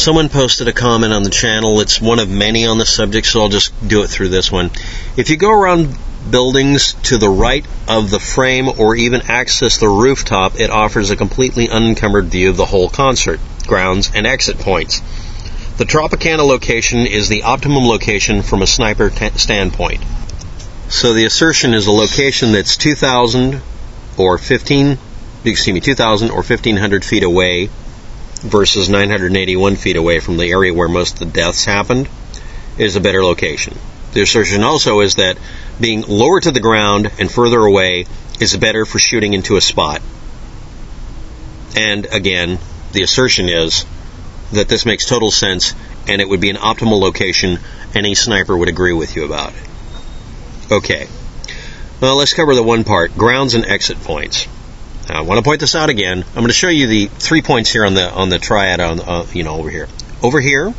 Someone posted a comment on the channel. It's one of many on the subject, so I'll just do it through this one. If you go around buildings to the right of the frame or even access the rooftop, it offers a completely unencumbered view of the whole concert, grounds, and exit points. The Tropicana location is the optimum location from a sniper standpoint. So the assertion is a location that's 2,000 or 1,500 feet away versus 981 feet away from the area where most of the deaths happened is a better location. The assertion also is that being lower to the ground and further away is better for shooting into a spot. And again, the assertion is that this makes total sense and it would be an optimal location. Any sniper would agree with you about it. Okay, well, let's cover the one part, grounds and exit points. Now, I want to point this out again. I'm going to show you the 3 points here on the triad over here. Over here,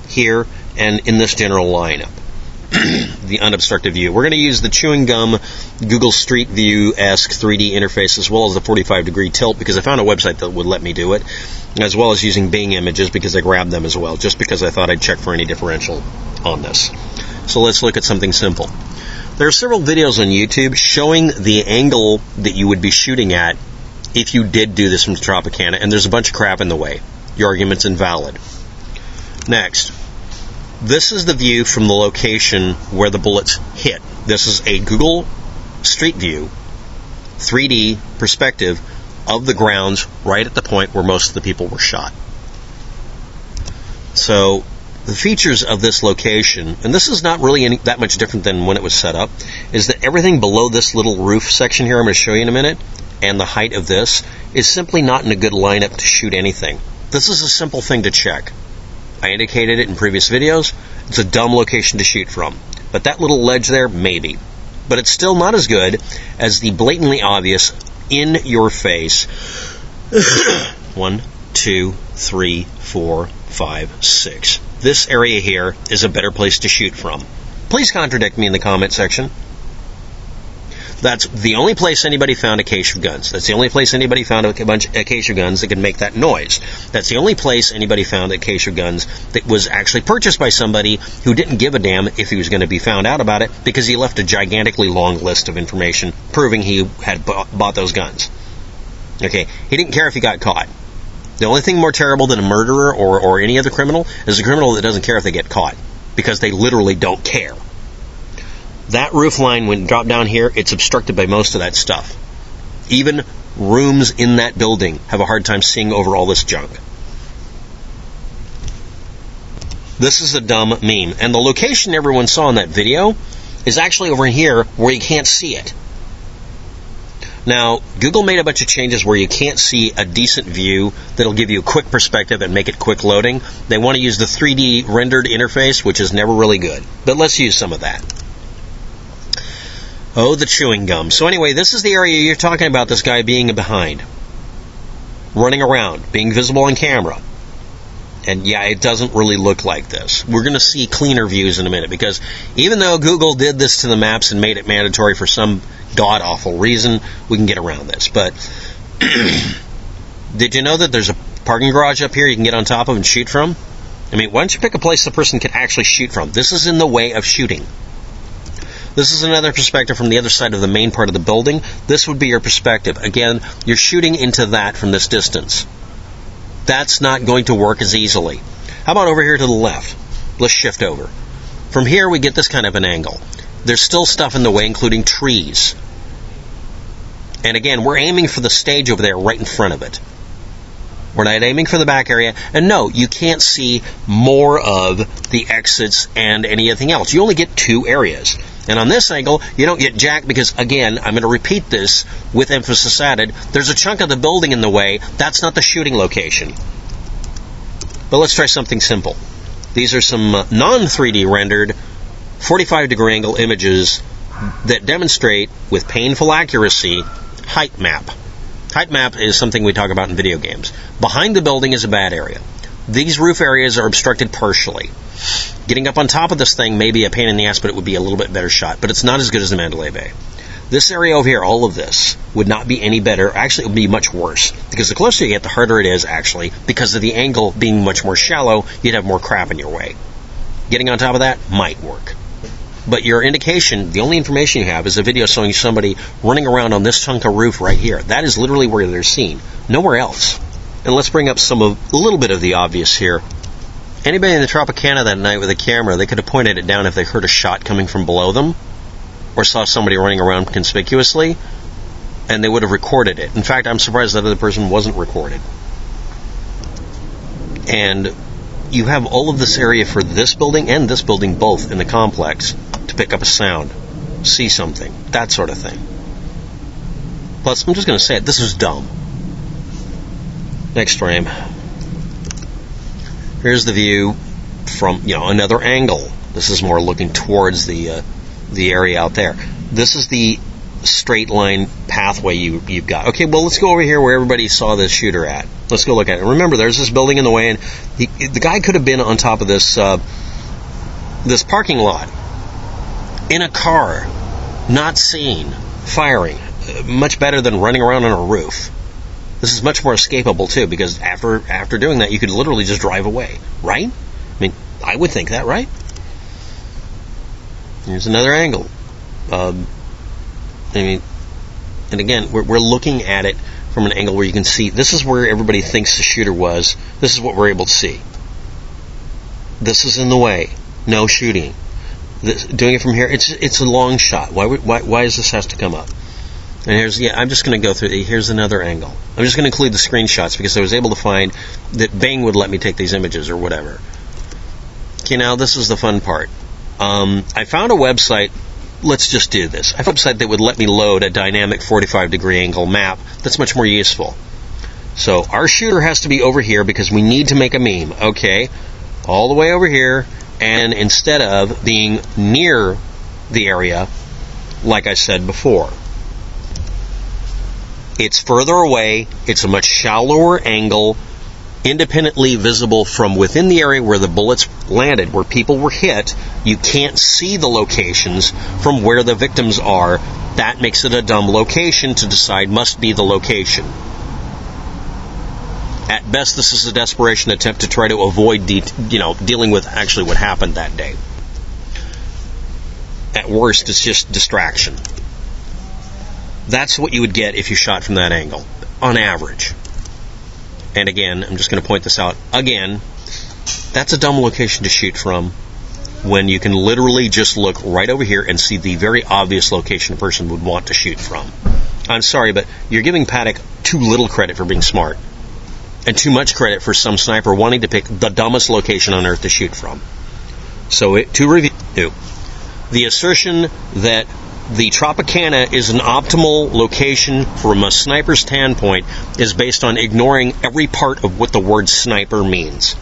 here, and in this general lineup. The unobstructed view. We're going to use the chewing gum Google Street View-esque 3D interface as well as the 45-degree tilt because I found a website that would let me do it, as well as using Bing images because I grabbed them as well, just because I thought I'd check for any differential on this. So let's look at something simple. There are several videos on YouTube showing the angle that you would be shooting at if you did do this from Tropicana, and there's a bunch of crap in the way. Your argument's invalid. Next, this is the view from the location where the bullets hit. This is a Google Street View 3D perspective of the grounds right at the point where most of the people were shot. So the features of this location, and this is not really that much different than when it was set up, is that everything below this little roof section here I'm going to show you in a minute, and the height of this, is simply not in a good lineup to shoot anything. This is a simple thing to check. I indicated it in previous videos. It's a dumb location to shoot from. But that little ledge there, maybe. But it's still not as good as the blatantly obvious, in-your-face 1, 2, 3, 4, 5, 6. This area here is a better place to shoot from. Please contradict me in the comment section. That's the only place anybody found a cache of guns. That's the only place anybody found a cache of guns that could make that noise. That's the only place anybody found a cache of guns that was actually purchased by somebody who didn't give a damn if he was going to be found out about it because he left a gigantically long list of information proving he had bought those guns. Okay, he didn't care if he got caught. The only thing more terrible than a murderer or any other criminal is a criminal that doesn't care if they get caught because they literally don't care. That roof line, when dropped down here, it's obstructed by most of that stuff. Even rooms in that building have a hard time seeing over all this junk. This is a dumb meme. And the location everyone saw in that video is actually over here where you can't see it. Now, Google made a bunch of changes where you can't see a decent view that'll give you a quick perspective and make it quick loading. They want to use the 3D rendered interface, which is never really good. But let's use some of that. Oh, the chewing gum. So anyway, this is the area you're talking about this guy being behind. Running around, being visible on camera. And yeah, it doesn't really look like this. We're going to see cleaner views in a minute because even though Google did this to the maps and made it mandatory for some god-awful reason, we can get around this. But did you know that there's a parking garage up here you can get on top of and shoot from? I mean, why don't you pick a place the person can actually shoot from? This is in the way of shooting. This is another perspective from the other side of the main part of the building. This would be your perspective. Again, you're shooting into that from this distance. That's not going to work as easily. How about over here to the left? Let's shift over. From here, we get this kind of an angle. There's still stuff in the way, including trees. And again, we're aiming for the stage over there right in front of it. We're not aiming for the back area. And no, you can't see more of the exits and anything else. You only get 2 areas. And on this angle, you don't get jack because, again, I'm going to repeat this with emphasis added. There's a chunk of the building in the way. That's not the shooting location. But let's try something simple. These are some non-3D rendered 45-degree angle images that demonstrate with painful accuracy height map. Height map is something we talk about in video games. Behind the building is a bad area. These roof areas are obstructed partially. Getting up on top of this thing may be a pain in the ass, but it would be a little bit better shot. But it's not as good as the Mandalay Bay. This area over here, all of this, would not be any better. Actually, it would be much worse. Because the closer you get, the harder it is, actually. Because of the angle being much more shallow, you'd have more crap in your way. Getting on top of that might work. But your indication, the only information you have is a video showing somebody running around on this chunk of roof right here. That is literally where they're seen. Nowhere else. And let's bring up a little bit of the obvious here. Anybody in the Tropicana that night with a camera, they could have pointed it down if they heard a shot coming from below them, or saw somebody running around conspicuously, and they would have recorded it. In fact, I'm surprised that other person wasn't recorded. And you have all of this area for this building and this building both in the complex to pick up a sound, see something, that sort of thing. Plus, I'm just going to say it, this is dumb. Next frame. Here's the view from, another angle. This is more looking towards the area out there. This is the straight line pathway you've got. Okay, well, let's go over here where everybody saw this shooter at. Let's go look at it. Remember, there's this building in the way, and the guy could have been on top of this this parking lot in a car, not seen, firing. Much better than running around on a roof. This is much more escapable, too, because after doing that, you could literally just drive away, right? I mean, I would think that, right? Here's another angle. And again, we're looking at it from an angle where you can see, this is where everybody thinks the shooter was. This is what we're able to see. This is in the way. No shooting. Doing it from here, it's a long shot. Why does this have to come up? And I'm just going to go through. Here's another angle. I'm just going to include the screenshots because I was able to find that Bing would let me take these images or whatever. Okay, now this is the fun part. I found a website. Let's just do this. I found a website that would let me load a dynamic 45-degree angle map. That's much more useful. So our shooter has to be over here because we need to make a meme. Okay, all the way over here, and instead of being near the area, like I said before. It's further away, it's a much shallower angle, independently visible from within the area where the bullets landed, where people were hit. You can't see the locations from where the victims are. That makes it a dumb location to decide must be the location. At best, this is a desperation attempt to try to avoid dealing with actually what happened that day. At worst, it's just distraction. That's what you would get if you shot from that angle, on average. And again, I'm just going to point this out again. That's a dumb location to shoot from when you can literally just look right over here and see the very obvious location a person would want to shoot from. I'm sorry, but you're giving Paddock too little credit for being smart and too much credit for some sniper wanting to pick the dumbest location on earth to shoot from. So to review, the assertion that the Tropicana is an optimal location from a sniper's standpoint is based on ignoring every part of what the word sniper means.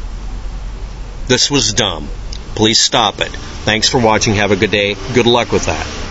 This was dumb. Please stop it. Thanks for watching. Have a good day. Good luck with that.